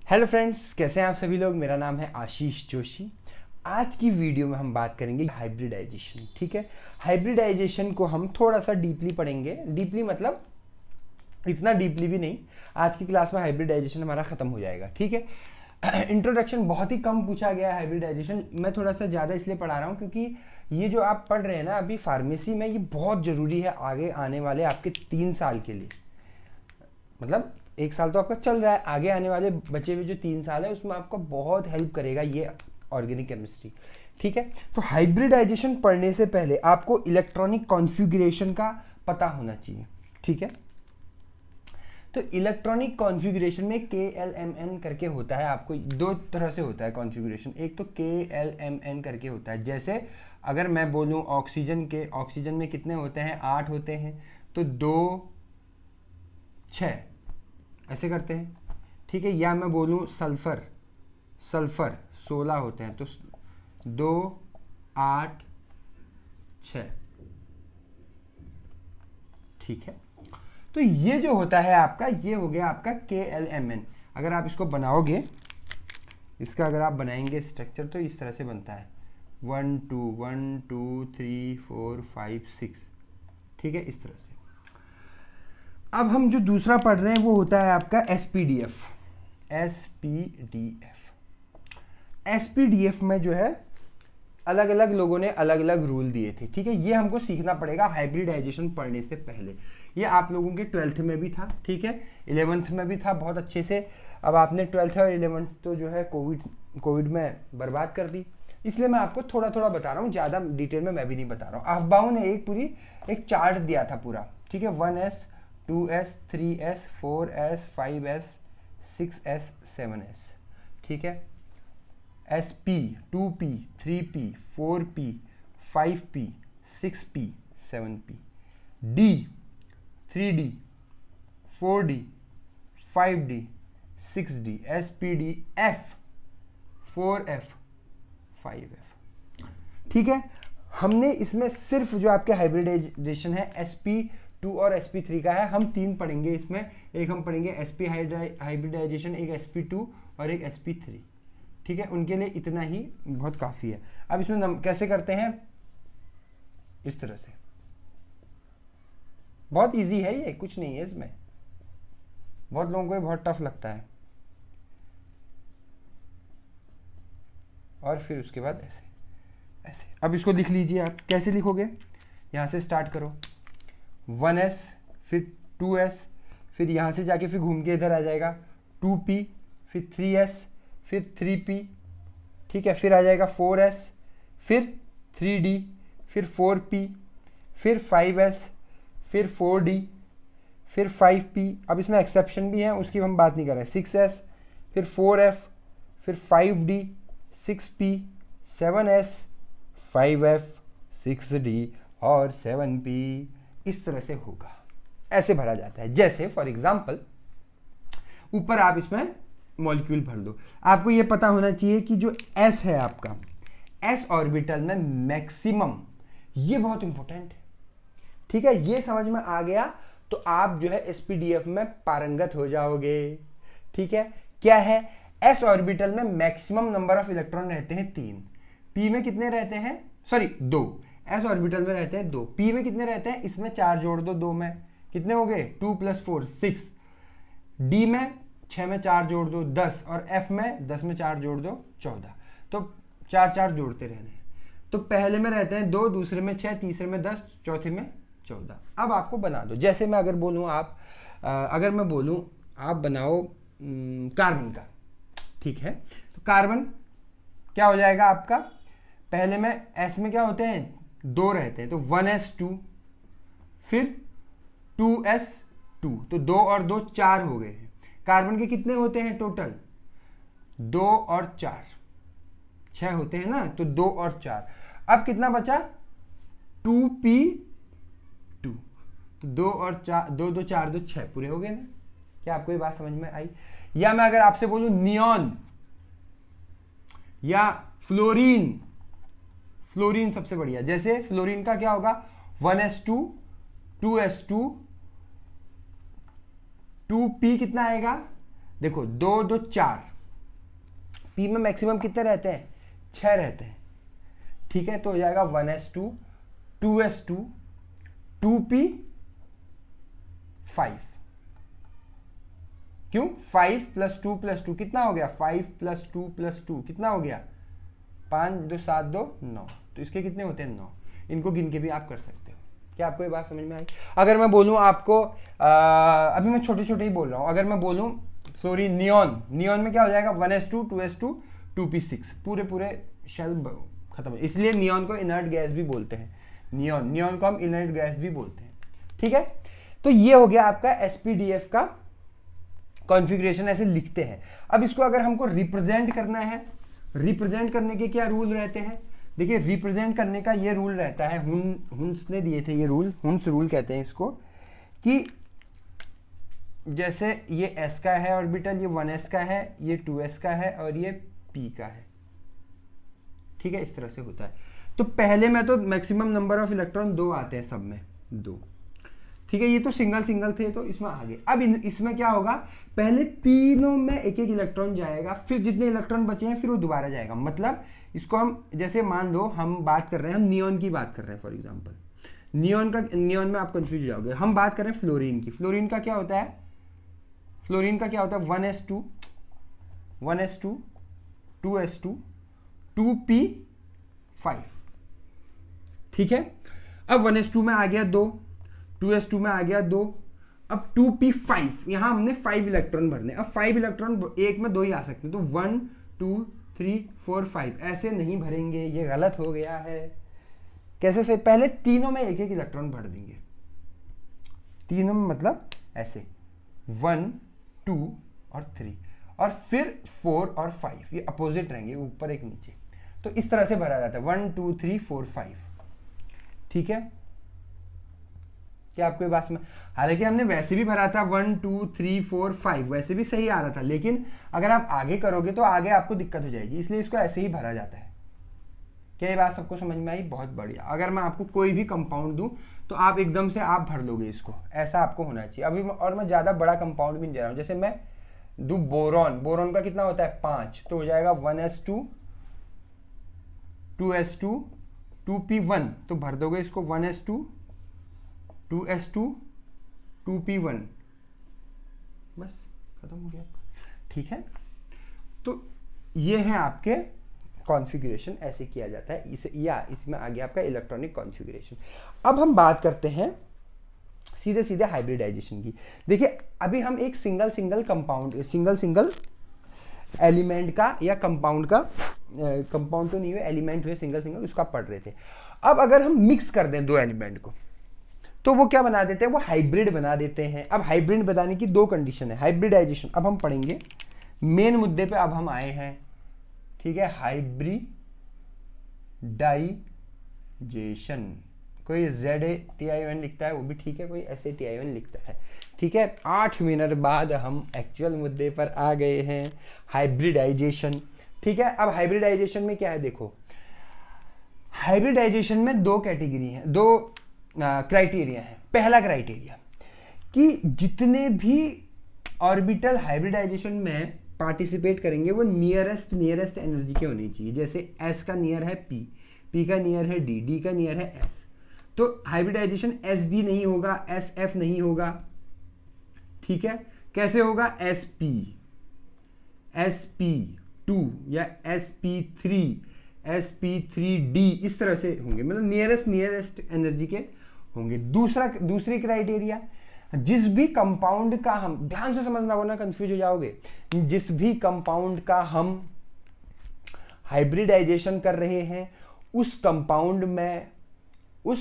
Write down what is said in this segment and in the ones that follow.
Hello friends, कैसे हैं आप सभी लोग। मेरा नाम है आशीष जोशी। आज की वीडियो में हम बात करेंगे हाइब्रिडाइजेशन। ठीक है, हाइब्रिडाइजेशन को हम थोड़ा सा डीपली पढ़ेंगे। डीपली मतलब इतना डीपली भी नहीं। आज की क्लास में हाइब्रिडाइजेशन हमारा खत्म हो जाएगा। ठीक है, इंट्रोडक्शन बहुत ही कम पूछा गया है हाइब्रिडाइजेशन। मैं थोड़ा सा ज़्यादा इसलिए पढ़ा रहा हूँ क्योंकि ये जो आप पढ़ रहे हैं ना अभी फार्मेसी में, ये बहुत ज़रूरी है आगे आने वाले आपके 3 साल के लिए। मतलब 1 साल तो आपका चल रहा है, आगे आने वाले बचे हुए जो 3 साल है उसमें आपको बहुत हेल्प करेगा ये ऑर्गेनिक केमिस्ट्री। ठीक है, तो हाइब्रिडाइजेशन पढ़ने से पहले आपको इलेक्ट्रॉनिक कॉन्फ़िगरेशन का पता होना चाहिए। ठीक है, तो इलेक्ट्रॉनिक कॉन्फ़िगरेशन में KLMN करके होता है। आपको दो तरह से होता है कॉन्फ़िगरेशन। एक तो KLMN करके होता है, जैसे अगर मैं बोलूं ऑक्सीजन में कितने होते हैं, 8 होते हैं, तो 2 6 ऐसे करते हैं। ठीक है, या मैं बोलूं सल्फर 16 होते हैं, तो 2 8 6। ठीक है, तो ये जो होता है आपका, ये हो गया आपका KLMN। अगर आप इसको बनाओगे, इसका अगर आप बनाएंगे स्ट्रक्चर, तो इस तरह से बनता है 1 2 3 4 5 6। ठीक है, इस तरह से। अब हम जो दूसरा पढ़ रहे हैं वो होता है आपका एसपीडीएफ में जो है अलग अलग लोगों ने अलग अलग रूल दिए थे। ठीक है, ये हमको सीखना पड़ेगा हाइब्रिडाइजेशन पढ़ने से पहले। ये आप लोगों के 12th में भी था, ठीक है, 11th में भी था बहुत अच्छे से। अब आपने 12th और 11th तो जो है कोविड में बर्बाद कर दी, इसलिए मैं आपको थोड़ा थोड़ा बता रहा हूँ, ज़्यादा डिटेल में मैं भी नहीं बता रहा हूँ। अफबाहू ने एक चार्ट दिया था पूरा। ठीक है, 1S 2S 3S 4S 5S 6S 7S। ठीक है, SP 2P 3P 4P 5P 6P 7P, D 3D 4D 5D 6D, SPD F 4F 5F। ठीक है, हमने इसमें सिर्फ जो आपके हाइब्रिडाइजेशन है SP2 और SP3 का है। हम 3 पढ़ेंगे इसमें। एक हम पढ़ेंगे SP हाइब्रिडाइजेशन, एक SP2 और एक SP3। ठीक है, उनके लिए इतना ही बहुत काफ़ी है। अब इसमें कैसे करते हैं, इस तरह से। बहुत इजी है ये, कुछ नहीं है इसमें। बहुत लोगों को ये बहुत टफ लगता है। और फिर उसके बाद ऐसे ऐसे। अब इसको लिख लीजिए। आप कैसे लिखोगे, यहाँ से स्टार्ट करो, 1S फिर 2S, फिर यहाँ से जाके फिर घूम के इधर आ जाएगा 2P, फिर 3S, फिर 3P। ठीक है, फिर आ जाएगा 4S, फिर 3D, फिर 4P, फिर 5S, फिर 4D, फिर 5P। अब इसमें एक्सेप्शन भी है, उसकी हम बात नहीं कर रहे हैं। 6S, फिर 4F, फिर 5D, 6P, 7S, 5F, 6D और 7P। इस तरह से होगा, ऐसे भरा जाता है। जैसे फॉर एग्जाम्पल ऊपर आप इसमें मॉलिक्यूल भर दो। आपको ये पता होना चाहिए कि जो S है आपका, S ऑर्बिटल में मैक्सिमम, ये बहुत इंपॉर्टेंट है। ठीक है, ये समझ में आ गया तो आप जो है SPDF में पारंगत हो जाओगे। ठीक है, क्या है, S ऑर्बिटल में मैक्सिमम नंबर ऑफ इलेक्ट्रॉन रहते हैं 3। P में कितने रहते हैं, सॉरी 2। S ऑर्बिटल में रहते हैं 2। P में कितने रहते हैं, इसमें 4 जोड़ दो 2 में, कितने हो गए 2 + 4 6। D में 6 में 4 जोड़ दो 10, और F में 10 में 4 जोड़ दो 14। तो 4 4 जोड़ते रहने। तो पहले में रहते हैं 2, दूसरे में 6, तीसरे में 10, चौथे में 14। अब आपको बना दो। जैसे मैं अगर बोलूँ अगर मैं बोलूँ आप बनाओ कार्बन का। ठीक है, तो कार्बन क्या हो जाएगा आपका, पहले में S में क्या होते हैं 2 रहते हैं, तो 1S2, फिर 2S2, तो 2 और 2 4 हो गए हैं। कार्बन के कितने होते हैं टोटल, 2 और 4 6 होते हैं ना, तो 2 और 4। अब कितना बचा 2P2, तो 2 और 4, 2 2 4 2 6 पूरे हो गए ना। क्या आपको ये बात समझ में आई। या मैं अगर आपसे बोलूं नियॉन या फ्लोरीन, फ्लोरीन सबसे बढ़िया। जैसे फ्लोरीन का क्या होगा 1S2 2S2 2P कितना आएगा, देखो 2 2 4, पी में मैक्सिमम कितने रहते हैं, 6 रहते हैं, ठीक है। तो हो जाएगा 1s2 2s2 2p5, क्यों 5 + 2 + 2 कितना हो गया, 5 + 2 + 2 कितना हो गया, 5 2 7 2 9, तो इसके कितने होते हैं 9, इनको गिन के भी आप कर सकते हो। क्या आपको ये बात समझ में आई? अगर मैं बोलूं आपको अभी मैं छोटे छोटे ही बोल रहा हूं, अगर मैं बोलूं सॉरी नियॉन में क्या हो जाएगा 1s2 2s2 2p6, पूरे शेल खत्म है, इसलिए नियॉन को इनर्ट गैस भी बोलते हैं, नियॉन को हम इनर्ट गैस भी बोलते हैं, ठीक है। तो ये हो गया आपका एसपीडीएफ का कॉन्फ़िगरेशन, ऐसे लिखते हैं। अब इसको अगर हमको रिप्रेजेंट करना है, रिप्रेजेंट करने के क्या रूल रहते हैं, देखिए रिप्रेजेंट करने का ये रूल रहता है, हुन्स ने दिए थे ये रूल, हुन्स रूल कहते हैं इसको, कि जैसे ये s का है ऑर्बिटल, ये 1s का है, ये 2s का है और ये p का है, ठीक है, इस तरह से होता है। तो पहले में तो मैक्सिमम नंबर ऑफ इलेक्ट्रॉन 2 आते हैं सब में, 2, ठीक है। ये तो सिंगल थे तो इसमें आगे, अब इसमें क्या होगा, पहले तीनों में एक एक इलेक्ट्रॉन जाएगा, फिर जितने इलेक्ट्रॉन बचे हैं फिर वो दोबारा जाएगा। मतलब इसको हम जैसे मान लो हम बात कर रहे हैं, हम नियॉन की बात कर रहे हैं फॉर एग्जांपल, नियॉन में आप कंफ्यूज हो जाओगे। हम बात कर रहे हैं फ्लोरीन की, फ्लोरीन का क्या होता है, फ्लोरीन का क्या होता है 1s2 2s2 2p5, ठीक है। अब 1s2 में आ गया 2, 2s2 में आ गया 2, अब 2p5, यहां हमने 5 इलेक्ट्रॉन भरने, अब 5 इलेक्ट्रॉन एक में 2 ही आ सकते हैं, तो 1 2 3 4 5 ऐसे नहीं भरेंगे, ये गलत हो गया है। कैसे से, पहले तीनों में एक एक इलेक्ट्रॉन भर देंगे, तीनों में मतलब ऐसे 1 2 और 3, और फिर 4 और 5, ये अपोजिट रहेंगे, ऊपर एक नीचे, तो इस तरह से भरा जाता है 1 2 3 4 5, ठीक है। क्या आपको ये बात में, हालांकि हमने वैसे भी भरा था 1 2 3 4 5, वैसे भी सही आ रहा था, लेकिन अगर आप आगे करोगे तो आगे आपको दिक्कत हो जाएगी, इसलिए इसको ऐसे ही भरा जाता है। क्या ये बात सबको समझ में आई? बहुत बढ़िया। अगर मैं आपको कोई भी कंपाउंड दूं तो आप एकदम से आप भर लोगे इसको, ऐसा आपको होना चाहिए। अभी और मैं ज़्यादा बड़ा कंपाउंड भी नहीं दे रहा हूँ, जैसे मैं दूं बोरॉन का कितना होता है 5, तो हो जाएगा 1s2 2s2 2p1, तो भर दोगे इसको 1s2 2s2 2p1, बस खत्म हो गया, ठीक है। तो ये है आपके कॉन्फ़िगरेशन, ऐसे किया जाता है इसे, या इसमें आ गया आपका इलेक्ट्रॉनिक कॉन्फ़िगरेशन। अब हम बात करते हैं सीधे हाइब्रिडाइजेशन की। देखिए अभी हम एक सिंगल कंपाउंड, सिंगल एलिमेंट का या कंपाउंड का, कंपाउंड तो नहीं हुए, एलिमेंट हुए सिंगल, उसका पढ़ रहे थे। अब अगर हम मिक्स कर दें 2 एलिमेंट को, तो वो क्या बना देते हैं, वो हाइब्रिड बना देते हैं। अब हाइब्रिड बनाने की 2 कंडीशन है, हाइब्रिडाइजेशन अब हम पढ़ेंगे, मेन मुद्दे पे अब हम आए हैं, ठीक है। हाइब्रिडाइजेशन, कोई ZATION लिखता है वो भी ठीक है, कोई SATION लिखता है, ठीक है। 8 मिनट बाद हम एक्चुअल मुद्दे पर आ गए हैं, हाइब्रिडाइजेशन, ठीक है। अब हाइब्रिडाइजेशन में क्या है, देखो हाइब्रिडाइजेशन में 2 कैटेगरी हैं, 2 क्राइटेरिया है। पहला क्राइटेरिया कि जितने भी ऑर्बिटल हाइब्रिडाइजेशन में पार्टिसिपेट करेंगे वो नियरेस्ट एनर्जी के होनी चाहिए। जैसे S का नियर है P का नियर है D का नियर है S, तो हाइब्रिडाइजेशन SD नहीं होगा, SF नहीं होगा, ठीक है। कैसे होगा, SP2 या SP3D इस तरह से होंगे, मतलब नियरेस्ट एनर्जी के होंगे। दूसरी क्राइटेरिया, जिस भी कंपाउंड का हम, ध्यान से समझना वरना कंफ्यूज हो जाओगे, जिस भी कंपाउंड का हम हाइब्रिडाइजेशन कर रहे हैं उस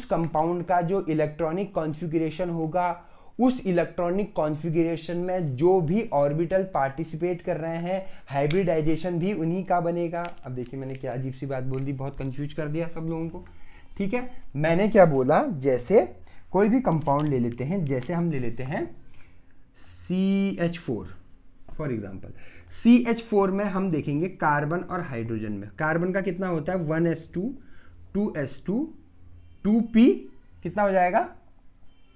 कंपाउंड का जो इलेक्ट्रॉनिक कॉन्फ़िगरेशन होगा, उस इलेक्ट्रॉनिक कॉन्फ़िगरेशन में जो भी ऑर्बिटल पार्टिसिपेट कर रहे हैं हाइब्रिडाइजेशन भी उन्हीं का बनेगा। अब देखिए मैंने क्या अजीब सी बात बोल दी, बहुत कंफ्यूज कर दिया सब लोगों को, ठीक है। मैंने क्या बोला, जैसे कोई भी कंपाउंड ले लेते हैं, जैसे हम ले लेते हैं CH4 फॉर एग्जांपल। CH4 में हम देखेंगे कार्बन और हाइड्रोजन में, कार्बन का कितना होता है 1s2 2s2 2p कितना हो जाएगा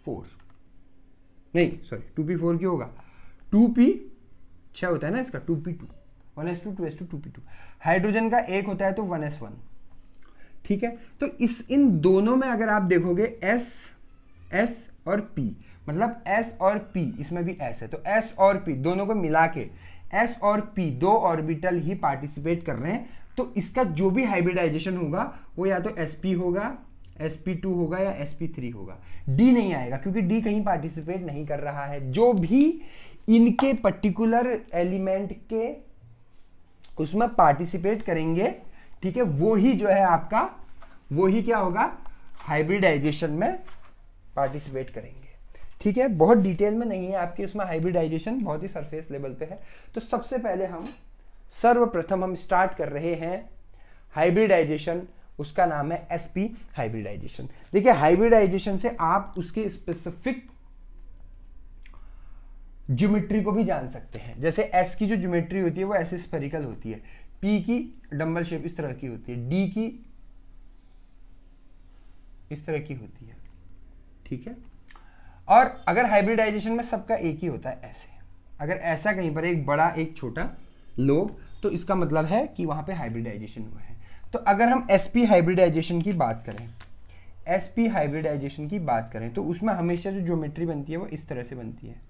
4, नहीं सॉरी 2p4 क्यों होगा, 2p 6 होता है ना इसका, 2p2 1s2 2s2 2p2। Hydrogen का एक होता है तो 1s1। ठीक है, तो इन दोनों में अगर आप देखोगे s और p, मतलब s और p, इसमें भी s है, तो s और p दोनों को मिला के s और p दो ऑर्बिटल ही पार्टिसिपेट कर रहे हैं, तो इसका जो भी हाइब्रिडाइजेशन होगा वो या तो sp होगा, sp2 होगा या sp3 होगा। d नहीं आएगा क्योंकि d कहीं पार्टिसिपेट नहीं कर रहा है। जो भी इनके पर्टिकुलर एलिमेंट के उसमें पार्टिसिपेट करेंगे, ठीक है, वो ही जो है आपका, वो ही क्या होगा, हाइब्रिडाइजेशन में पार्टिसिपेट करेंगे। ठीक है, बहुत डिटेल में नहीं है आपके उसमें हाइब्रिडाइजेशन, बहुत ही सरफेस लेवल पे है। तो सबसे पहले सर्वप्रथम हम स्टार्ट कर रहे हैं हाइब्रिडाइजेशन, उसका नाम है sp हाइब्रिडाइजेशन। देखिए हाइब्रिडाइजेशन से आप उसके स्पेसिफिक ज्योमेट्री को भी जान सकते हैं। जैसे s की जो ज्योमेट्री होती है वो ऐसे स्फेरिकल होती है, p की डंबल शेप इस तरह की होती है, d की इस तरह की होती है। ठीक है, और अगर हाइब्रिडाइजेशन में सबका एक ही होता है ऐसे, अगर ऐसा कहीं पर एक बड़ा एक छोटा लोब, तो इसका मतलब है कि वहां पे हाइब्रिडाइजेशन हुआ है। तो अगर हम sp हाइब्रिडाइजेशन की बात करें, sp हाइब्रिडाइजेशन की बात करें, तो उसमें हमेशा जो ज्योमेट्री बनती है वो इस तरह से बनती है।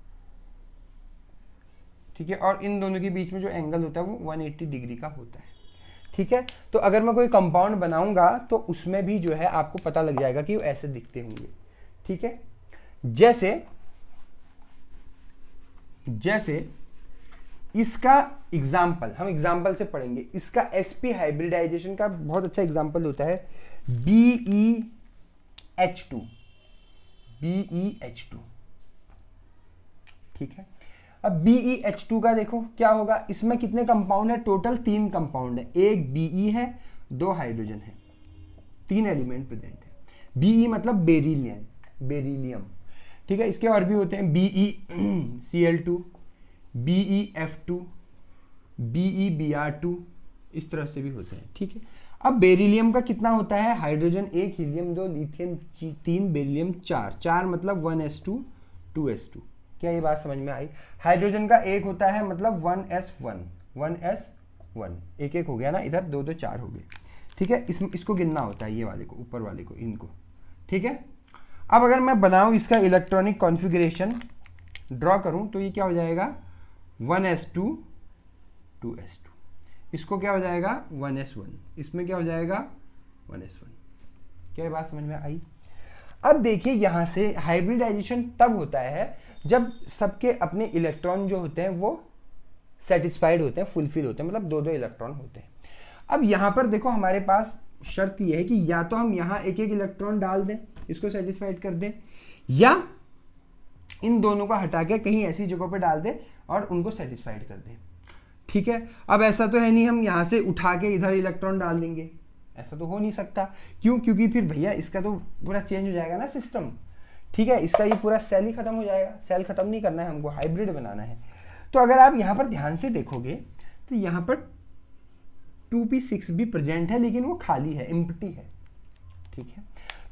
ठीक है, और इन दोनों के बीच में जो एंगल होता है वो 180 डिग्री का होता है। ठीक है, तो अगर मैं कोई कंपाउंड बनाऊंगा तो उसमें भी जो है आपको पता लग जाएगा कि वो ऐसे दिखते होंगे। ठीक है, जैसे इसका एग्जाम्पल, हम एग्जाम्पल से पढ़ेंगे। इसका sp हाइब्रिडाइजेशन का बहुत अच्छा एग्जाम्पल होता है BeH2। ठीक है, अब BeH2 का देखो क्या होगा, इसमें कितने कंपाउंड है, टोटल 3 कंपाउंड है, एक Be है, 2 हाइड्रोजन है, 3 एलिमेंट प्रेजेंट है। Be मतलब बेरिलियम। ठीक है, इसके और भी होते हैं, BeCl2, BeF2, BeBr2, इस तरह से भी होते हैं। ठीक है, अब बेरिलियम का कितना होता है, हाइड्रोजन 1, हीलियम 2, लिथियम 3, बेरिलियम 4 मतलब 1s2 2s2। क्या ये बात समझ में आई? हाइड्रोजन का एक होता है मतलब 1s1 एक एक हो गया ना, इधर 2 2 4 हो गए। ठीक है, इसको गिनना होता है, ये वाले को, ऊपर वाले को, इनको। ठीक है, अब अगर मैं बनाऊं इसका इलेक्ट्रॉनिक कॉन्फ़िगरेशन ड्रॉ करूं, तो ये क्या हो जाएगा, 1s2 2s2, इसको क्या हो जाएगा 1s1, इसमें क्या हो जाएगा 1s1। क्या ये बात समझ में आई? अब देखिए यहां से हाइब्रिडाइजेशन तब होता है जब सबके अपने इलेक्ट्रॉन जो होते हैं वो सेटिस्फाइड होते हैं, फुलफिल होते हैं, मतलब 2 इलेक्ट्रॉन होते हैं। अब यहां पर देखो हमारे पास शर्त यह है कि या तो हम यहां एक एक इलेक्ट्रॉन डाल दें, इसको सेटिस्फाइड कर दें, या इन दोनों को हटा के कहीं ऐसी जगह पे डाल दें और उनको सेटिस्फाइड कर दें। ठीक है, अब ऐसा तो है नहीं हम यहां से उठा के इधर इलेक्ट्रॉन डाल देंगे, ऐसा तो हो नहीं सकता। क्यों? क्योंकि फिर भैया इसका तो पूरा चेंज हो जाएगा ना सिस्टम। ठीक है, इसका ये पूरा सेल ही खत्म हो जाएगा। सेल खत्म नहीं करना है हमको, हाइब्रिड बनाना है। तो अगर आप यहाँ पर ध्यान से देखोगे तो यहाँ पर 2p6 भी प्रेजेंट है, लेकिन वो खाली है, एम्प्टी है। ठीक है,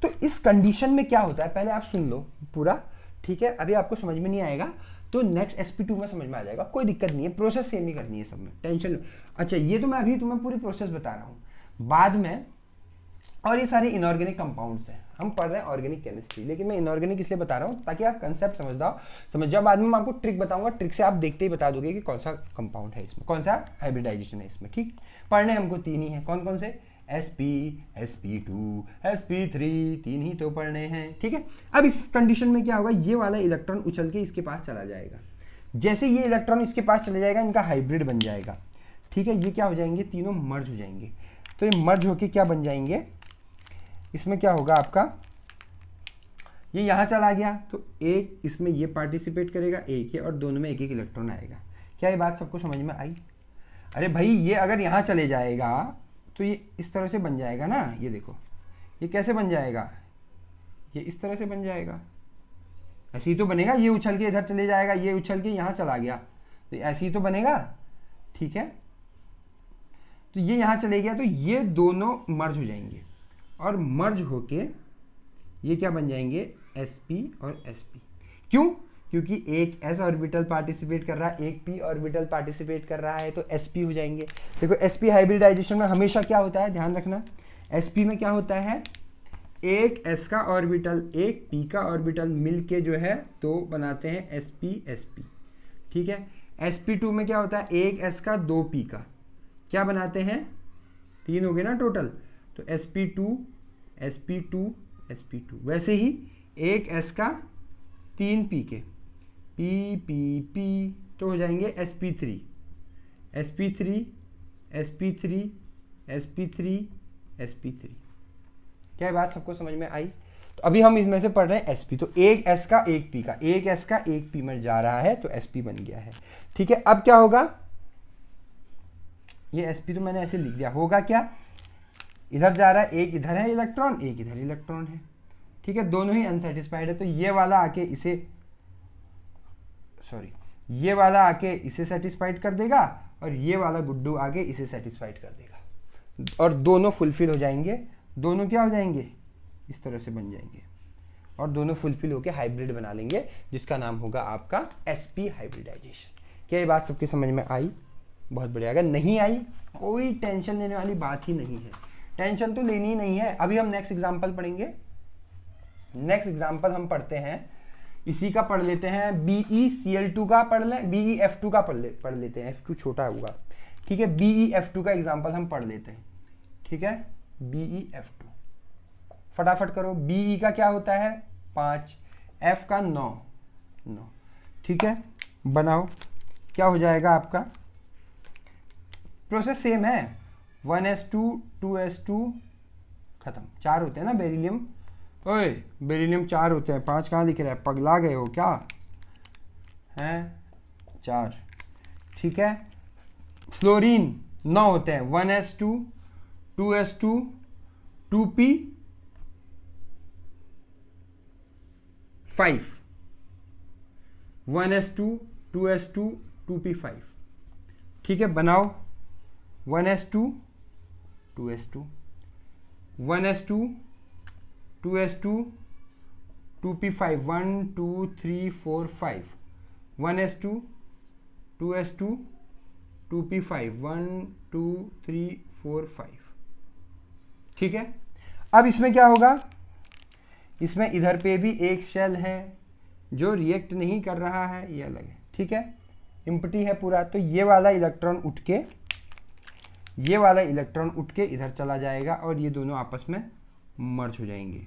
तो इस कंडीशन में क्या होता है, पहले आप सुन लो पूरा। ठीक है, अभी आपको समझ में नहीं आएगा तो नेक्स्ट sp2 में समझ में आ जाएगा, कोई दिक्कत नहीं है, प्रोसेस सेम ही करनी है सब में, टेंशन लो। अच्छा, ये तो मैं अभी तुम्हें पूरी प्रोसेस बता रहा हूँ, बाद में और ये सारे इनऑर्गेनिक कंपाउंड्स हैं, हम पढ़ रहे हैं ऑर्गेनिक केमिस्ट्री, लेकिन मैं इनऑर्गेनिक इसलिए बता रहा हूँ ताकि आप कंसेप्ट समझ जाओ। बाद में मैं आपको ट्रिक बताऊंगा, ट्रिक से आप देखते ही बता दोगे कि कौन सा कंपाउंड है इसमें, कौन सा हाइब्रिडाइजेशन है इसमें। ठीक, पढ़ने हमको 3 ही है, कौन कौन से, sp, sp2, sp3, 3 ही तो पढ़ने हैं। ठीक है, अब इस कंडीशन में क्या होगा, ये वाला इलेक्ट्रॉन उछल के इसके पास चला जाएगा। जैसे ये इलेक्ट्रॉन इसके पास चला जाएगा, इनका हाइब्रिड बन जाएगा। ठीक है, ये क्या हो जाएंगे, तीनों मर्ज हो जाएंगे। तो ये मर्ज होके क्या बन जाएंगे, इसमें क्या होगा आपका, ये यहाँ चला गया तो एक इसमें ये पार्टिसिपेट करेगा, एक है, और दोनों में एक एक इलेक्ट्रॉन आएगा। क्या ये बात सबको समझ में आई? अरे भाई ये अगर यहाँ चले जाएगा तो ये इस तरह से बन जाएगा ना, ये देखो ये कैसे बन जाएगा, ये इस तरह से बन जाएगा, ऐसे ही तो बनेगा। ये उछल के इधर चले जाएगा, ये उछल के यहाँ चला गया, तो ऐसे ही तो बनेगा। ठीक है, तो ये यहाँ चले गया तो ये दोनों मर्ज हो जाएंगे, और मर्ज होके ये क्या बन जाएंगे, sp और sp। क्यों? क्योंकि एक s ऑर्बिटल पार्टिसिपेट कर रहा है, एक p ऑर्बिटल पार्टिसिपेट कर रहा है, तो sp हो जाएंगे। देखो sp हाइब्रिडाइजेशन में हमेशा क्या होता है, ध्यान रखना, sp में क्या होता है, एक s का ऑर्बिटल एक p का ऑर्बिटल मिलके जो है तो बनाते हैं sp sp, ठीक है। sp2 में क्या होता है, एक s का दो p का क्या बनाते हैं, तीन हो गए ना टोटल, तो sp2 sp2 sp2। वैसे ही एक s का तीन p के p p p तो हो जाएंगे sp3 sp3 sp3 sp3 sp3। क्या बात सबको समझ में आई? तो अभी हम इसमें से पढ़ रहे हैं sp, तो एक s का एक p का, एक s का एक p में जा रहा है तो sp बन गया है, ठीक है। अब क्या होगा, ये sp तो मैंने ऐसे लिख दिया, होगा क्या, इधर जा रहा है, एक इधर है इलेक्ट्रॉन, एक इधर इलेक्ट्रॉन है, ठीक है, दोनों ही अनसेटिस्फाइड है, तो ये वाला आके इसे, सॉरी, ये वाला आके इसे सेटिस्फाइड कर देगा और ये वाला गुड्डू आगे इसे सेटिस्फाइड कर देगा और दोनों फुलफिल हो जाएंगे, दोनों क्या हो जाएंगे, इस तरह से बन जाएंगे और दोनों फुलफिल होकर हाइब्रिड बना लेंगे जिसका नाम होगा आपका sp हाइब्रिडाइजेशन। क्या ये बात सबकी समझ में आई? बहुत बढ़िया। अगर नहीं आई कोई टेंशन लेने वाली बात ही नहीं है, टेंशन तो लेनी ही नहीं है। अभी हम नेक्स्ट एग्जांपल पढ़ेंगे। नेक्स्ट एग्जांपल हम पढ़ते हैं, इसी का पढ़ लेते हैं, BeCl2 का पढ़ लें, BeF2 का पढ़ लेते हैं, F2 छोटा होगा, ठीक है। BeF2 का एग्जांपल हम पढ़ लेते हैं, ठीक है। BeF2 फटाफट करो, Be का क्या होता है 5, F का 9, ठीक है। बनाओ, क्या हो जाएगा आपका, प्रोसेस सेम है, 1s2 2s2 खत्म, 4 होते हैं ना बेरिलियम, ओए बेरिलियम 4 होते हैं, 5 कहाँ लिख रहा है, पगला गए हो क्या, हैं 4, ठीक है। फ्लोरीन 9 होते हैं, 1s2 2s2 2p 5, 1s2 2s2 2p5, ठीक है। बनाओ 1s2 2s2 1s2 2s2 2p5 1 2 3 4 5, 1s2 2s2 2p5 1 2 3 4 5, ठीक है। अब इसमें क्या होगा, इसमें इधर पे भी एक शेल है जो रिएक्ट नहीं कर रहा है, ये अलग है, ठीक है, एम्प्टी है पूरा, तो ये वाला इलेक्ट्रॉन उठ के इधर चला जाएगा और ये दोनों आपस में मर्ज हो जाएंगे,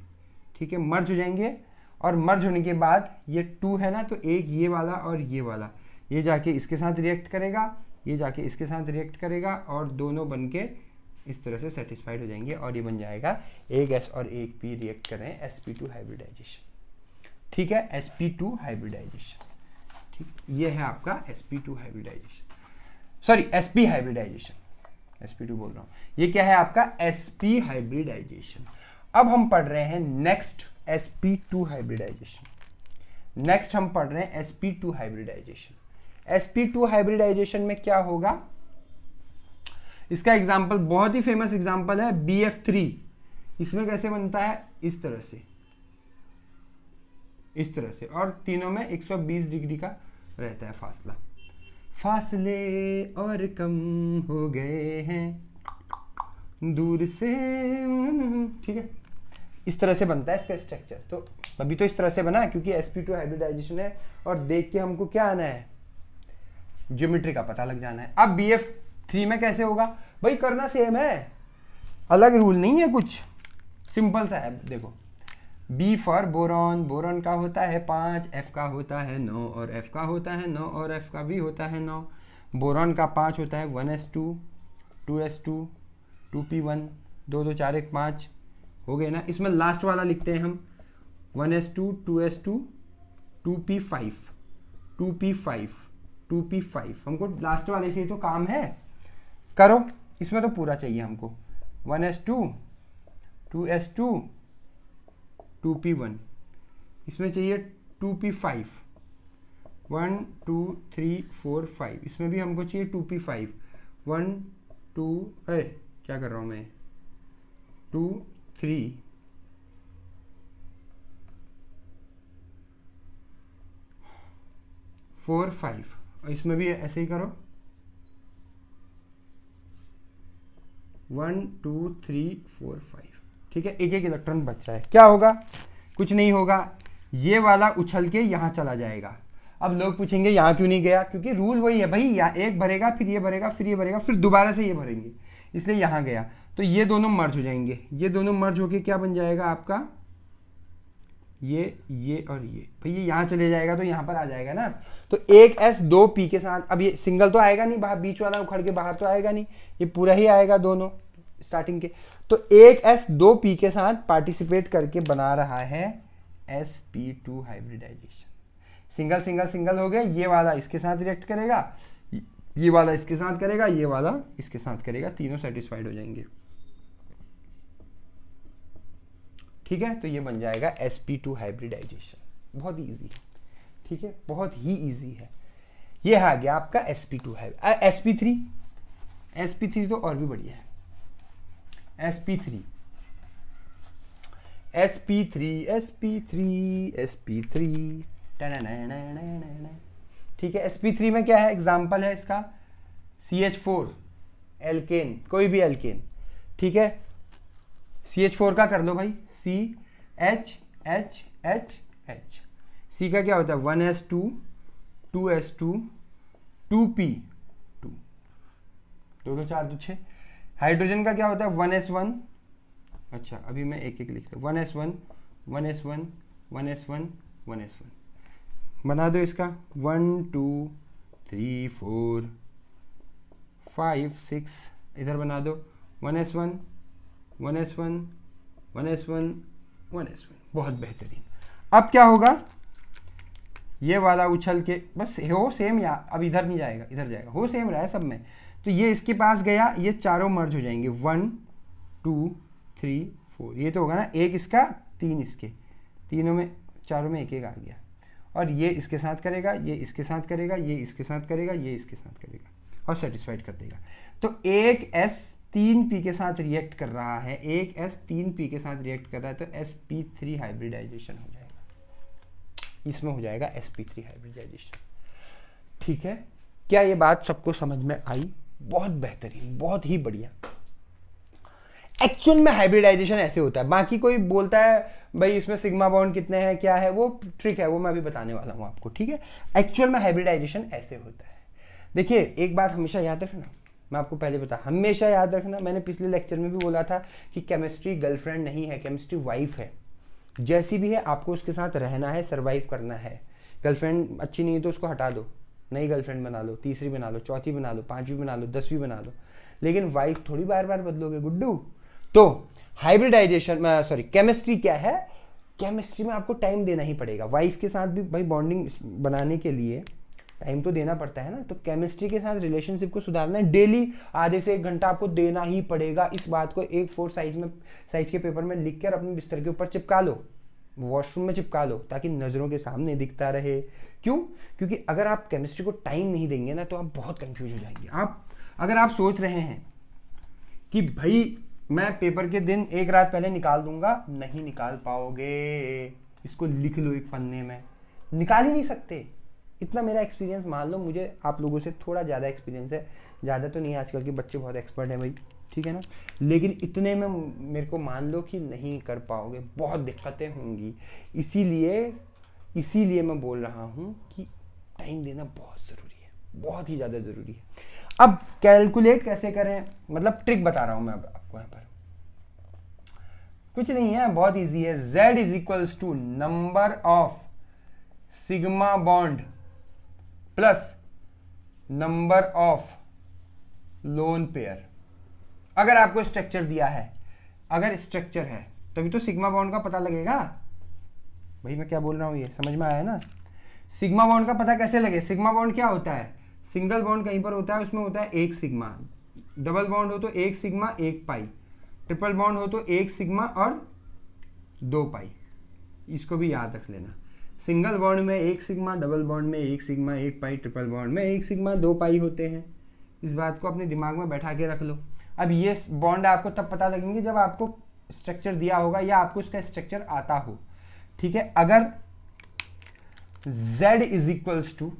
ठीक है, मर्ज हो जाएंगे। और मर्ज होने के बाद ये 2 है ना, तो एक ये वाला और ये वाला, ये जाके इसके साथ रिएक्ट करेगा, ये जाके इसके साथ रिएक्ट करेगा और दोनों बनके इस तरह से सेटिस्फाइड हो जाएंगे और ये बन जाएगा एक S और एक P रिएक्ट कर रहे हैं, sp2 हाइब्रिडाइजेशन, ठीक है, sp2 हाइब्रिडाइजेशन, ठीक, ये है आपका sp2 hybridisation, sorry sp hybridisation, sp2 बोल रहा हूँ, ये क्या है आपका sp हाइब्रिडाइजेशन। अब हम पढ़ रहे हैं नेक्स्ट sp2 हाइब्रिडाइजेशन, नेक्स्ट हम पढ़ रहे हैं sp2 हाइब्रिडाइजेशन। sp2 हाइब्रिडाइजेशन में क्या होगा, इसका एग्जाम्पल बहुत ही फेमस एग्जाम्पल है BF3। इसमें कैसे बनता है, इस तरह से, और तीनों में 120 डिग्री का रहता है फासला, फासले और कम हो गए हैं दूर से, ठीक है, इस तरह से बनता है इसका स्ट्रक्चर। तो अभी तो इस तरह से बना है क्योंकि sp2 हाइब्रिडाइजेशन है और देख के हमको क्या आना है, ज्योमेट्री का पता लग जाना है। अब BF3 में कैसे होगा भाई, करना सेम है, अलग रूल नहीं है कुछ, सिंपल सा है। देखो B फॉर बोरॉन, बोरॉन का होता है 5, F का होता है 9 और F का होता है 9 और F का भी होता है 9। बोरॉन का 5 होता है 1s2 2s2 2p1 2 2 4 1 5 हो गए ना। इसमें लास्ट वाला लिखते हैं हम 1s2 2s2 2p5 2p5 2p5, हमको लास्ट वाले से ही तो काम है, करो, इसमें तो पूरा चाहिए हमको 1s2 2s2 2p1, इसमें चाहिए 2p5 1 2 3 4 5, इसमें भी हमको चाहिए 2p5 1 2, क्या कर रहा हूँ मैं, 2 3 1 4 5, और इसमें भी ऐसे ही करो 1 2 3 4 5, ठीक है, एक एक इलेक्ट्रॉन बच रहा है। क्या होगा? कुछ नहीं होगा, ये वाला उछल के यहाँ चला जाएगा। अब लोग पूछेंगे यहाँ क्यों नहीं गया, क्योंकि रूल वही है भाई, यहाँ एक भरेगा, फिर ये भरेगा, फिर ये भरेगा, फिर दोबारा से ये भरेंगे, इसलिए यहाँ गया। तो ये दोनों मर्ज हो जाएंगे, ये दोनों मर्ज होके क्या बन जाएगा आपका, ये और ये, भाई ये यहाँ चले जाएगा तो यहाँ पर आ जाएगा ना। तो एक एस 2 पी के साथ, अब ये सिंगल तो आएगा नहीं, बाहर बीच वाला उखड़ के बाहर तो आएगा नहीं, ये पूरा ही आएगा दोनों स्टार्टिंग के। तो एक एस 2 पी के साथ पार्टिसिपेट करके बना रहा है sp2 hybridisation. Single single single हो गया, ये वाला इसके साथ रिएक्ट करेगा, ये वाला इसके साथ करेगा, ये वाला इसके साथ करेगा, तीनों सेटिस्फाइड हो जाएंगे, ठीक है। तो ये बन जाएगा sp2 हाइब्रिडाइजेशन, बहुत इजी है, ठीक है, बहुत ही इजी है। ये आ गया आपका sp2 sp3, sp3 तो और भी बढ़िया है, sp3 ठीक है। sp3 में क्या है, एग्जाम्पल है इसका CH4 एल्केन, कोई भी एल्केन, ठीक है। CH4 का कर लो भाई, CHHHH, C का क्या होता है 1s2 2s2 2p2, 2 2 4 2 6। हाइड्रोजन का क्या होता है 1s1, अच्छा अभी मैं एक एक लिख रहा हूँ, 1s1 1s1 1s1 1s1, बना दो इसका 1 2 3 4 5 6, इधर बना दो 1s1 1s1 1s1 1s1, बहुत बेहतरीन। अब क्या होगा, ये वाला उछल के बस हो सेम, या अब इधर नहीं जाएगा, इधर जाएगा, हो सेम रहा है सब में। तो ये इसके पास गया, ये चारों मर्ज हो जाएंगे 1 2 3 4, ये तो होगा ना, एक इसका 3 इसके, तीनों में चारों में एक एक आ गया। और ये इसके साथ करेगा, ये इसके साथ करेगा, ये इसके साथ करेगा, ये इसके साथ करेगा, और सेटिस्फाइड कर देगा। तो एक S 3p के साथ रिएक्ट कर रहा है, एक S 3p के साथ रिएक्ट कर रहा है, तो sp3 हाइब्रिडाइजेशन हो जाएगा, इसमें हो जाएगा sp3 हाइब्रिडाइजेशन, ठीक है। क्या ये बात सबको समझ में आई? बहुत बेहतरीन, बहुत ही बढ़िया। एक्चुअल में हाइब्रिडाइजेशन ऐसे होता है, बाकी कोई बोलता है भाई इसमें सिग्मा बॉन्ड कितने हैं, क्या है, वो ट्रिक है, वो मैं अभी बताने वाला हूं आपको, ठीक है। एक्चुअल में हाइब्रिडाइजेशन ऐसे होता है। देखिए एक बात हमेशा याद रखना, मैं आपको पहले बता, हमेशा याद रखना, मैंने पिछले लेक्चर में भी बोला था कि केमिस्ट्री गर्लफ्रेंड नहीं है, केमिस्ट्री वाइफ है। जैसी भी है आपको उसके साथ रहना है, सर्वाइव करना है। गर्लफ्रेंड अच्छी नहीं है तो उसको हटा दो, नई गर्लफ्रेंड बना लो, तीसरी बना लो, चौथी बना लो, 5वीं बना लो, 10वीं बना लो, लेकिन वाइफ थोड़ी बार बार बदलोगे गुड्डू। तो हाइब्रिडाइजेशन सॉरी केमिस्ट्री क्या है, केमिस्ट्री में आपको टाइम देना ही पड़ेगा। वाइफ के साथ भी भाई बॉन्डिंग बनाने के लिए टाइम तो देना पड़ता है ना। तो केमिस्ट्री के साथ रिलेशनशिप को सुधारना है, डेली आधे से 1 घंटा आपको देना ही पड़ेगा। इस बात को A4 साइज के पेपर में लिख कर अपने बिस्तर के ऊपर चिपका लो, वॉशरूम में चिपका लो, ताकि नजरों के सामने दिखता रहे। क्यों? क्योंकि अगर आप केमिस्ट्री को टाइम नहीं देंगे ना तो आप बहुत कंफ्यूज हो जाएंगे। अगर आप सोच रहे हैं कि भाई मैं पेपर के दिन 1 रात पहले निकाल दूंगा, नहीं निकाल पाओगे। इसको लिख लो एक पन्ने में, निकाल ही नहीं सकते। इतना मेरा एक्सपीरियंस मान लो, मुझे आप लोगों से थोड़ा ज़्यादा एक्सपीरियंस है, ज़्यादा तो नहीं, आजकल के बच्चे बहुत एक्सपर्ट हैं भाई, ठीक है ना, लेकिन इतने में मेरे को मान लो कि नहीं कर पाओगे, बहुत दिक्कतें होंगी। इसीलिए मैं बोल रहा हूँ कि टाइम देना बहुत ज़रूरी है, बहुत ही ज़्यादा ज़रूरी है। अब कैलकुलेट कैसे करें, मतलब ट्रिक बता रहा हूँ मैं आपको यहाँ पर, कुछ नहीं है, बहुत इजी है। Z is equals to number of sigma bond plus number of lone pair. अगर आपको स्ट्रक्चर दिया है, अगर स्ट्रक्चर है तभी तो सिग्मा बॉन्ड का पता लगेगा। भाई मैं क्या बोल रहा हूं, ये समझ में आया ना। सिग्मा बॉन्ड का पता कैसे लगे? सिग्मा बॉन्ड क्या होता है? सिंगल बॉन्ड कहीं पर होता है, उसमें होता है 1 सिग्मा, डबल बॉन्ड हो तो 1 सिग्मा 1 पाई, ट्रिपल बॉन्ड हो तो 1 सिग्मा और 2 पाई। इसको भी याद रख लेना। सिंगल बॉन्ड में 1 सिग्मा, डबल बॉन्ड में 1 सिग्मा 1 पाई, ट्रिपल बॉन्ड में 1 सिग्मा 2 पाई होते हैं। इस बात को अपने दिमाग में बैठा के रख लो। अब ये बॉन्ड आपको तब पता लगेंगे जब आपको स्ट्रक्चर दिया होगा या आपको इसका स्ट्रक्चर आता हो, ठीक है। अगर Z इज इक्वल्स टू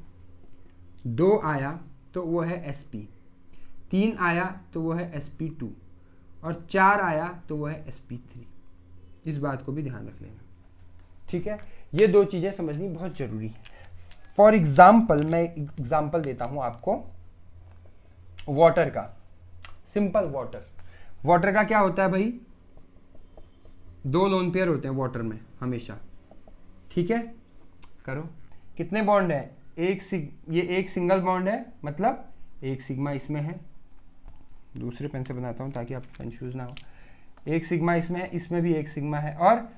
2 आया तो वो है sp, 3 आया तो वो है sp2 और 4 आया तो वो है sp3। इस बात को भी ध्यान रख लेना, ठीक है। ये 2 चीज़ें समझनी बहुत ज़रूरी है। फॉर एग्जाम्पल मैं एग्जाम्पल देता हूँ आपको वाटर का, सिंपल वाटर का क्या होता है भाई, 2 लोन पेयर होते हैं वाटर में हमेशा, ठीक है। करो, कितने बॉन्ड है, ये एक सिंगल बॉन्ड है, मतलब एक सिग्मा इसमें है, दूसरे पेन से बनाता हूँ ताकि आप कंफ्यूज ना हो। एक सिग्मा इसमें है, इसमें भी एक सिग्मा है, और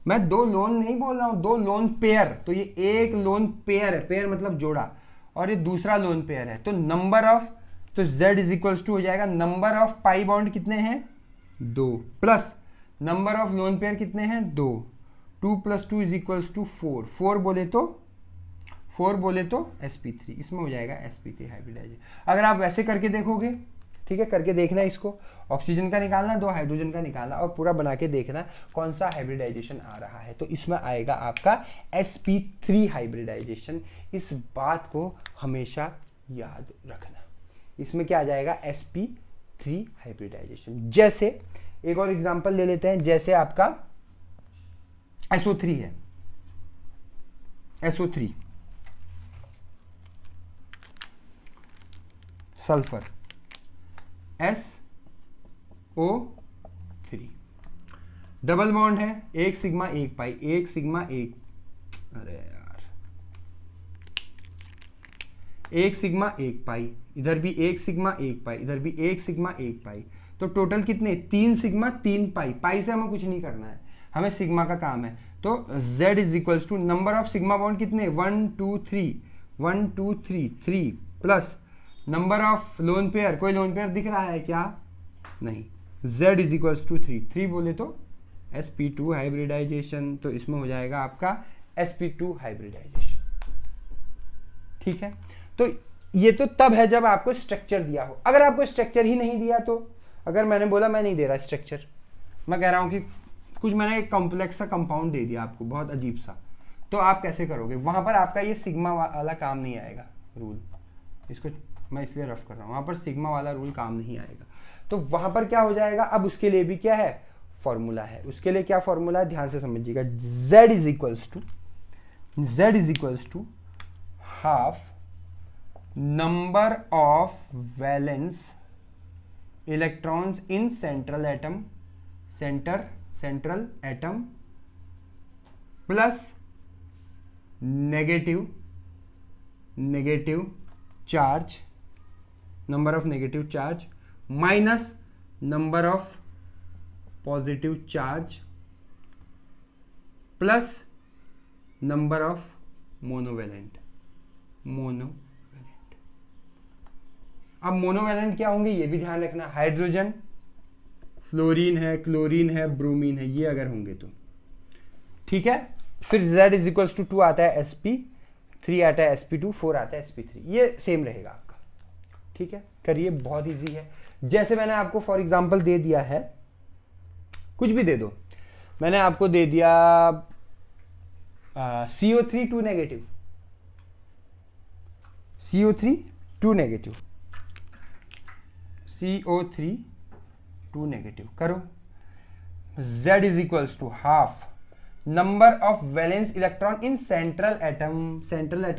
मैं 2 लोन नहीं बोल रहा हूँ, 2 लोन पेयर। तो ये एक लोन पेयर है, पेयर मतलब जोड़ा, और ये दूसरा लोन पेयर है। तो नंबर ऑफ, तो z इज इक्वल्स टू हो जाएगा नंबर ऑफ पाई बॉन्ड कितने हैं 2 plus number of lone pair कितने हैं 2, 2 + 2 इज इक्वल्स टू 4, 4 बोले तो sp3, इसमें हो जाएगा sp3 हाइब्रिडाइजेशन। अगर आप वैसे करके देखोगे, ठीक है, करके देखना इसको, ऑक्सीजन का निकालना, 2 हाइड्रोजन का निकालना और पूरा बना के देखना कौन सा हाइब्रिडाइजेशन आ रहा है। तो इसमें आएगा आपका sp3 हाइब्रिडाइजेशन। इस बात को हमेशा याद रखना, इसमें क्या आ जाएगा sp3 हाइब्रिडाइजेशन। जैसे एक और एग्जांपल ले लेते हैं, जैसे आपका SO3 है, SO3 sulphur SO3 double bond है, एक सिग्मा एक पाई, एक सिग्मा एक, अरे यार, एक सिग्मा एक पाई, इधर भी एक सिग्मा एक पाई, इधर भी एक सिग्मा एक पाई, तो टोटल कितने 3 सिग्मा 3 पाई। पाई से हमें कुछ नहीं करना है, हमें सिग्मा का काम है। तो z is equals to number of sigma bond कितने 1 2 3 1 2 3 3 plus number of lone pair, कोई लोन पेयर दिख रहा है क्या, नहीं, z इज इक्वल्स टू 3, 3 बोले तो sp2 हाइब्रिडाइजेशन। तो इसमें हो जाएगा आपका sp2 हाइब्रिडाइजेशन, ठीक है। तो ये तो तब है जब आपको स्ट्रक्चर दिया हो। अगर आपको स्ट्रक्चर ही नहीं दिया, तो अगर मैंने बोला मैं नहीं दे रहा स्ट्रक्चर, मैं कह रहा हूं कि कुछ मैंने एक कॉम्प्लेक्स सा कंपाउंड दे दिया आपको, बहुत अजीब सा, तो आप कैसे करोगे, वहां पर आपका ये सिग्मा वाला काम नहीं आएगा रूल, इसको मैं इसलिए रफ कर रहा हूं, वहां पर सिग्मा वाला रूल काम नहीं आएगा। तो वहां पर क्या हो जाएगा, अब उसके लिए भी क्या है फॉर्मूला है, उसके लिए क्या फॉर्मूला है ध्यान से समझिएगा, z is equals to half number of valence electrons in central atom plus negative charge, number of negative charge minus number of positive charge plus number of monovalent. अब मोनोवैलेंट क्या होंगे ये भी ध्यान रखना, हाइड्रोजन, फ्लोरीन है, chlorine है, bromine है, ये अगर होंगे तो ठीक है। फिर z इज इक्वल्स टू 2 आता है sp3 आता है sp2, 4 आता है sp3, ये सेम रहेगा आपका, ठीक है। करिए, बहुत इजी है। जैसे मैंने आपको फॉर एग्जांपल दे दिया है, कुछ भी दे दो, मैंने आपको दे दिया CO3 2 negative, CO3 2 negative, CO3 2 negative, करो z is equals to half number of valence electron in central atom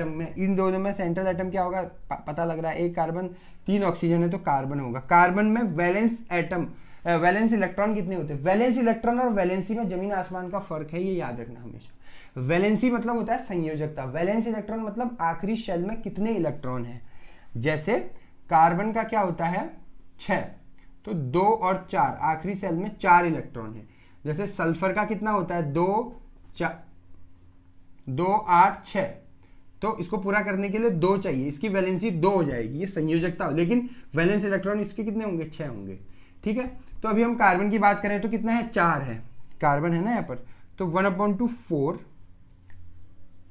में, इन दोनों में सेंट्रल एटम क्या होगा पता लग रहा है, एक कार्बन 3 ऑक्सीजन है तो कार्बन होगा। कार्बन में वैलेंस इलेक्ट्रॉन कितने होते हैं, वैलेंस इलेक्ट्रॉन और वैलेंसी में जमीन आसमान का फर्क है, ये याद रखना हमेशा। वैलेंसी मतलब होता है संयोजकता, वैलेंस इलेक्ट्रॉन मतलब आखिरी शेल में कितने इलेक्ट्रॉन है। जैसे कार्बन का क्या होता है 6, तो 2 और 4, आखिरी सेल में 4 इलेक्ट्रॉन है। जैसे सल्फर का कितना होता है 2 8 6, तो इसको पूरा करने के लिए 2 चाहिए, इसकी वैलेंसी 2 हो जाएगी, ये संयोजकता हो, लेकिन वैलेंस इलेक्ट्रॉन इसके कितने होंगे 6 होंगे, ठीक है। तो अभी हम कार्बन की बात करें तो कितना है 4 है, कार्बन है ना यहाँ पर, तो 1/4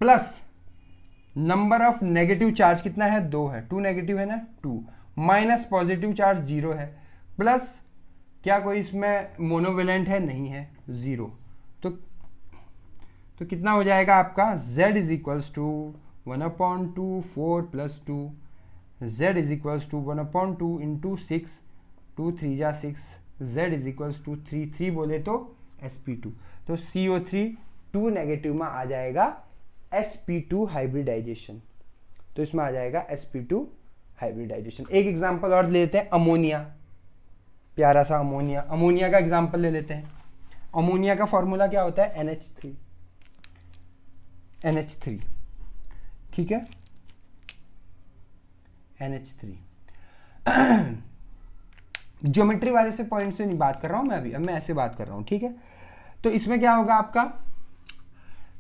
plus number of negative charge कितना है 2 है, 2 नेगेटिव है ना 2, माइनस पॉजिटिव चार्ज 0 है, प्लस क्या कोई इसमें मोनोवेलेंट है, नहीं है 0, तो कितना हो जाएगा आपका z is equals to 1/2 4 + 2 z is equals to 1/2 into 6 2 3 जा 6 z इज इक्वल्स टू 3 3 बोले तो sp2, तो CO3 2 नेगेटिव में आ जाएगा sp2 हाइब्रिडाइजेशन, तो इसमें आ जाएगा sp2 हाइब्रिडाइजेशन। एक एग्जांपल और लेते हैं, अमोनिया, प्यारा सा अमोनिया, अमोनिया का एग्जांपल ले लेते हैं। अमोनिया का फॉर्मूला क्या होता है, NH3, ठीक है, NH3। ज्योमेट्री वाले से पॉइंट से नहीं बात कर रहा हूं मैं अभी, अब मैं ऐसे बात कर रहा हूं, ठीक है। तो इसमें क्या होगा आपका,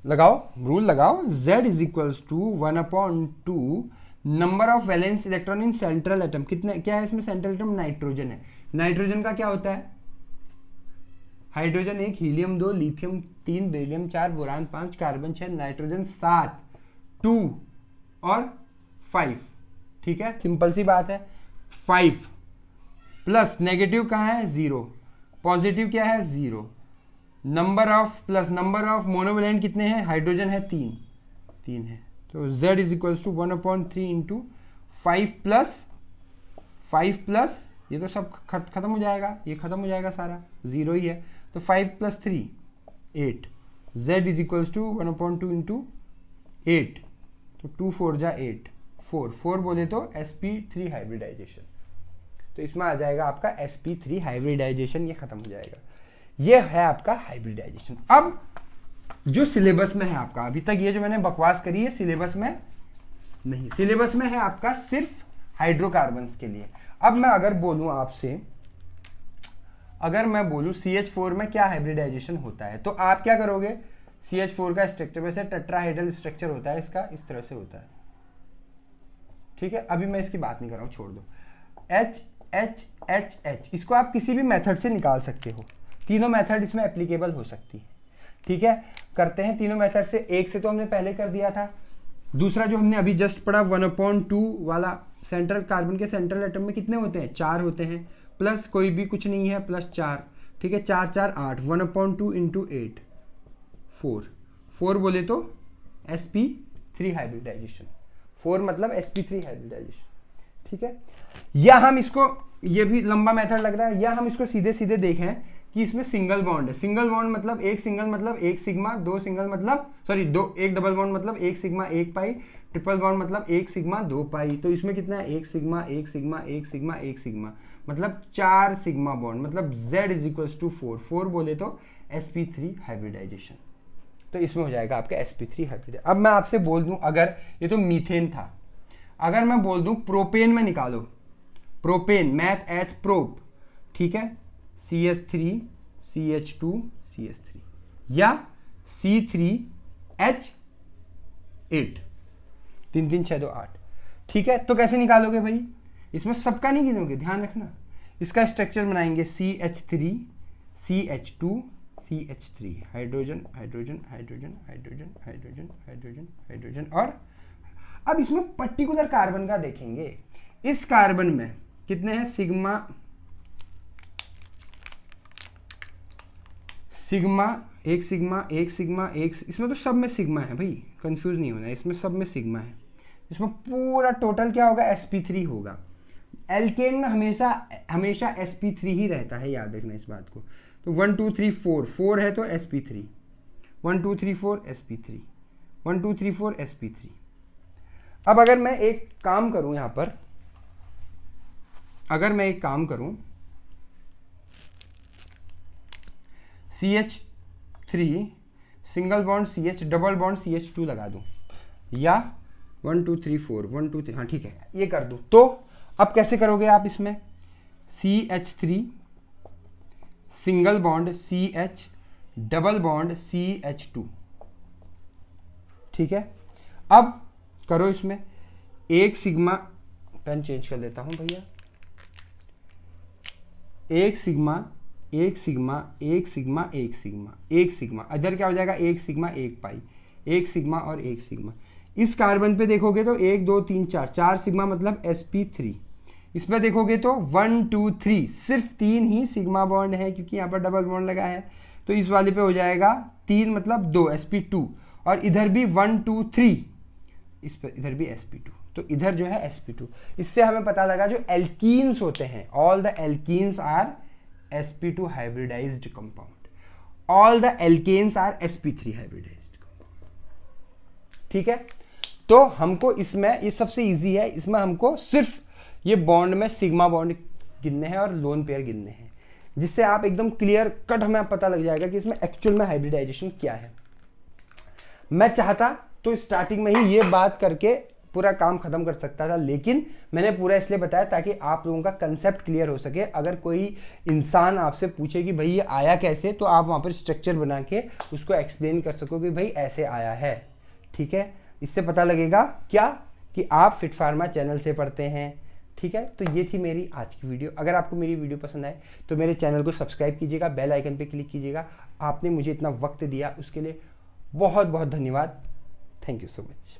लगाओ रूल लगाओ, Z is equals to 1/2 number of valence electron in central atom, कितने, क्या है इसमें सेंट्रल एटम, नाइट्रोजन है। नाइट्रोजन का क्या होता है, hydrogen 1, helium 2, lithium 3, beryllium 4, boron 5, carbon 6, nitrogen 7, 2 और 5, ठीक है, सिंपल सी बात है। 5 प्लस नेगेटिव कहाँ है, 0, पॉजिटिव क्या है, 0, number of plus number of monovalent कितने हैं, हाइड्रोजन है 3 है, तो Z is equals to 1/3 into 5 plus ये तो सब खत्म हो जाएगा, ये खत्म हो जाएगा सारा, 0 ही है, तो 5 + 3 8, Z is equals to 1/2 into 8, तो 2 4 जा 8, 4 बोले तो sp3 हाइब्रिडाइजेशन, तो इसमें आ जाएगा आपका sp3 हाइब्रिडाइजेशन, ये खत्म हो जाएगा। ये है आपका हाइब्रिडाइजेशन। अब जो सिलेबस में है आपका, अभी तक ये जो मैंने बकवास करी है सिलेबस में नहीं, सिलेबस में है आपका सिर्फ हाइड्रोकार्बन्स के लिए। अब मैं अगर बोलूं आपसे, अगर मैं बोलूं CH4 में क्या हाइब्रिडाइजेशन होता है, तो आप क्या करोगे, CH4 का स्ट्रक्चर वैसे टेट्राहाइड्रल स्ट्रक्चर होता है इसका, इस तरह से होता है, ठीक है। अभी मैं इसकी बात नहीं कर रहा हूं, छोड़ दो। H, इसको आप किसी भी मेथड से निकाल सकते हो, तीनों मेथड इसमें एप्लीकेबल हो सकती है, ठीक है। करते हैं तीनों मेथड से, एक से तो हमने पहले कर दिया था, दूसरा जो हमने अभी जस्ट पढ़ा 1/2 वाला, सेंट्रल कार्बन के सेंट्रल एटम में कितने होते हैं, 4 होते हैं, प्लस कोई भी कुछ नहीं है, प्लस 4, ठीक है, 4 4 8, 1/2 इंटू 8 4 बोले तो sp3 हाइब्रिडाइजेशन, 4 मतलब sp3 हाइब्रिडाइजेशन, ठीक है। या हम इसको, ये भी लंबा मेथड लग रहा है, या हम इसको सीधे सीधे देखें कि इसमें सिंगल बॉन्ड है। सिंगल बॉन्ड मतलब एक सिंगल मतलब एक सिग्मा, दो सिंगल मतलब एक डबल बॉन्ड मतलब एक सिग्मा 1 पाई, ट्रिपल बॉन्ड मतलब एक सिग्मा 2 पाई, तो इसमें कितना है, एक सिग्मा एक सिग्मा एक सिग्मा एक सिग्मा, मतलब 4 सिग्मा बॉन्ड, मतलब Z इज इक्वल्स टू 4 बोले तो sp3 हाइब्रिडाइजेशन, तो इसमें हो जाएगा आपका sp3 हाइब्रिडाइजेशन। अब मैं आपसे बोल दूं, अगर ये तो मीथेन था, अगर मैं बोल दूं प्रोपेन में निकालो, प्रोपेन मैथ एथ प्रोप, ठीक है, CH3 CH2 CH3 या C3H8, 3 3 6 2 8, ठीक है। तो कैसे निकालोगे भाई, इसमें सबका नहीं गिनोगे, ध्यान रखना, इसका स्ट्रक्चर बनाएंगे CH3 CH2 CH3, hydrogen hydrogen hydrogen hydrogen hydrogen hydrogen hydrogen, और अब इसमें पर्टिकुलर कार्बन का देखेंगे, इस कार्बन में कितने हैं, सिग्मा एक सिग्मा एक सिग्मा एक, इसमें तो सब में सिग्मा है भाई, कंफ्यूज नहीं होना, इसमें सब में सिग्मा है, इसमें पूरा टोटल क्या होगा, sp3 होगा। एल्केन में हमेशा sp3 ही रहता है, याद रखना इस बात को। तो 1 2 3 4 है तो sp3, 1 2 3 4 sp3, 1 2 3 4 sp3। अब अगर मैं एक काम करूं यहां पर, अगर मैं एक काम करूं, CH3 single bond CH, double bond CH2 लगा दूं, या 1 2 3 4 1 2 3, हाँ ठीक है, ये कर दूं, तो अब कैसे करोगे आप इसमें, CH3 single bond CH, double bond CH2, ठीक है। अब करो इसमें एक सिग्मा, पेन चेंज कर लेता हूं भैया, एक सिग्मा एक सिग्मा एक सिग्मा एक सिग्मा एक सिग्मा, इधर क्या हो जाएगा, एक सिग्मा 1 पाई, एक सिग्मा और एक सिग्मा। इस कार्बन पे देखोगे तो 1 2 3 4 सिग्मा मतलब sp3, इसमें देखोगे तो 1 2 3 सिर्फ 3 ही सिग्मा बॉन्ड है, क्योंकि यहाँ पर डबल बॉन्ड लगा है, तो इस वाले पे हो जाएगा 3 मतलब 2 sp2, और इधर भी 1 2 3 इस पर इधर भी sp2, तो इधर जो है sp2। इससे हमें पता लगा जो एल्कीन्स होते हैं, all the alkenes are sp2 hybridized compound, all the alkanes are sp3 hybridized compound. ठीक है, तो हमको इसमें ये सबसे इजी है, इसमें हमको सिर्फ ये बॉन्ड में सिग्मा बॉन्ड गिनने हैं और लोन पेयर गिनने हैं, जिससे आप एकदम क्लियर कट हमें पता लग जाएगा कि इसमें एक्चुअल में हाइब्रिडाइजेशन क्या है। मैं चाहता तो स्टार्टिंग में ही ये बात करके पूरा काम खत्म कर सकता था, लेकिन मैंने पूरा इसलिए बताया ताकि आप लोगों का कंसेप्ट क्लियर हो सके। अगर कोई इंसान आपसे पूछे कि भाई ये आया कैसे, तो आप वहाँ पर स्ट्रक्चर बना के उसको एक्सप्लेन कर सको कि भाई ऐसे आया है। ठीक है, इससे पता लगेगा क्या कि आप फिट फार्मा चैनल से पढ़ते हैं। ठीक है, तो ये थी मेरी आज की वीडियो। अगर आपको मेरी वीडियो पसंद आए तो मेरे चैनल को सब्सक्राइब कीजिएगा, बेल आइकन पे क्लिक कीजिएगा। आपने मुझे इतना वक्त दिया उसके लिए बहुत बहुत धन्यवाद। Thank you so much.